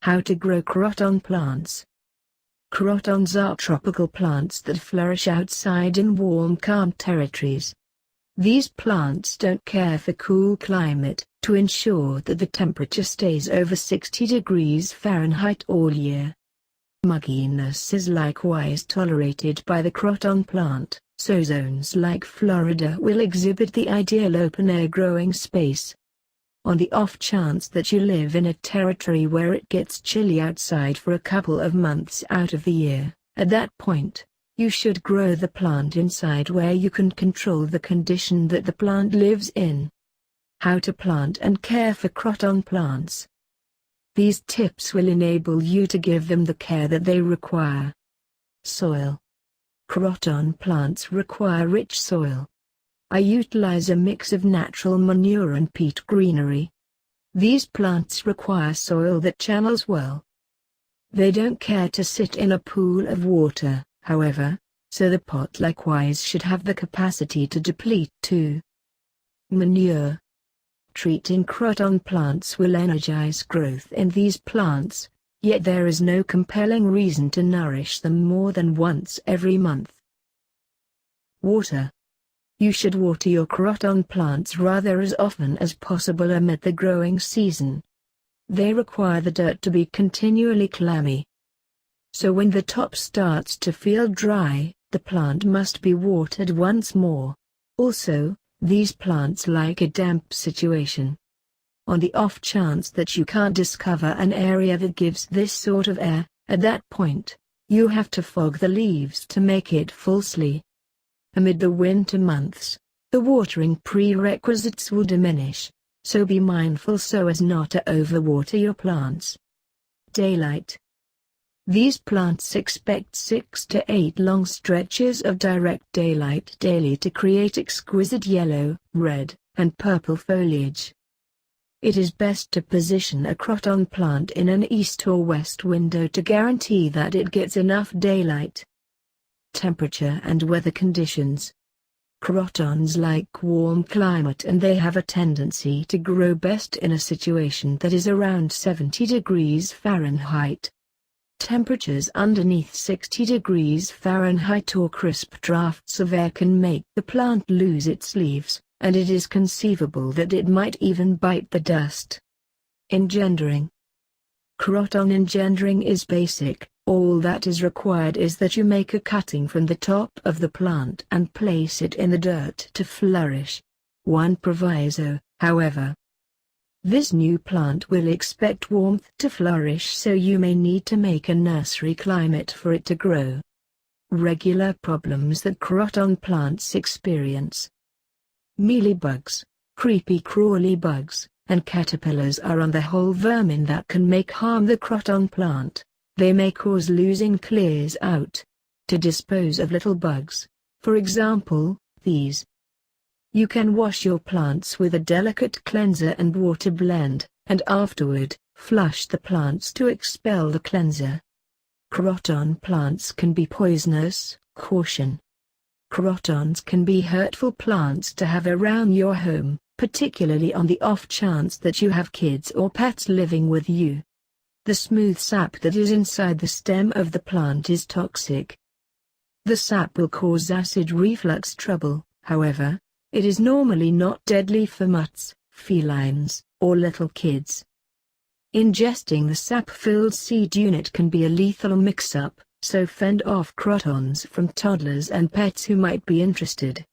How to grow croton plants. Crotons are tropical plants that flourish outside in warm, calm territories. These plants don't care for cool climate, to ensure that the temperature stays over 60 degrees Fahrenheit all year. Mugginess is likewise tolerated by the croton plant, so zones like Florida will exhibit the ideal open-air growing space. On the off chance that you live in a territory where it gets chilly outside for a couple of months out of the year, at that point, you should grow the plant inside where you can control the condition that the plant lives in. How to plant and care for croton plants. These tips will enable you to give them the care that they require. Soil. Croton plants require rich soil. I utilize a mix of natural manure and peat greenery. These plants require soil that channels well. They don't care to sit in a pool of water, however, so the pot likewise should have the capacity to deplete too. Manure. Treating croton plants will energize growth in these plants, yet there is no compelling reason to nourish them more than once every month. Water. You should water your croton plants rather as often as possible amid the growing season. They require the dirt to be continually clammy. So when the top starts to feel dry, the plant must be watered once more. Also, these plants like a damp situation. On the off chance that you can't discover an area that gives this sort of air, at that point, you have to fog the leaves to make it falsely. Amid the winter months, the watering prerequisites will diminish, so be mindful so as not to overwater your plants. Daylight. These plants expect 6 to 8 long stretches of direct daylight daily to create exquisite yellow, red, and purple foliage. It is best to position a croton plant in an east or west window to guarantee that it gets enough daylight. Temperature and weather conditions. Crotons like warm climate and they have a tendency to grow best in a situation that is around 70 degrees Fahrenheit. Temperatures underneath 60 degrees Fahrenheit or crisp drafts of air can make the plant lose its leaves, and it is conceivable that it might even bite the dust. Engendering. Croton engendering is basic. All that is required is that you make a cutting from the top of the plant and place it in the dirt to flourish. One proviso, however. This new plant will expect warmth to flourish, so you may need to make a nursery climate for it to grow. Regular problems that croton plants experience. Mealybugs, creepy crawly bugs, and caterpillars are on the whole vermin that can make harm the croton plant. They may cause losing clears out. To dispose of little bugs, for example, these. You can wash your plants with a delicate cleanser and water blend, and afterward, flush the plants to expel the cleanser. Croton plants can be poisonous, caution. Crotons can be hurtful plants to have around your home, particularly on the off chance that you have kids or pets living with you. The smooth sap that is inside the stem of the plant is toxic. The sap will cause acid reflux trouble, however, it is normally not deadly for mutts, felines, or little kids. Ingesting the sap-filled seed unit can be a lethal mix-up, so fend off crotons from toddlers and pets who might be interested.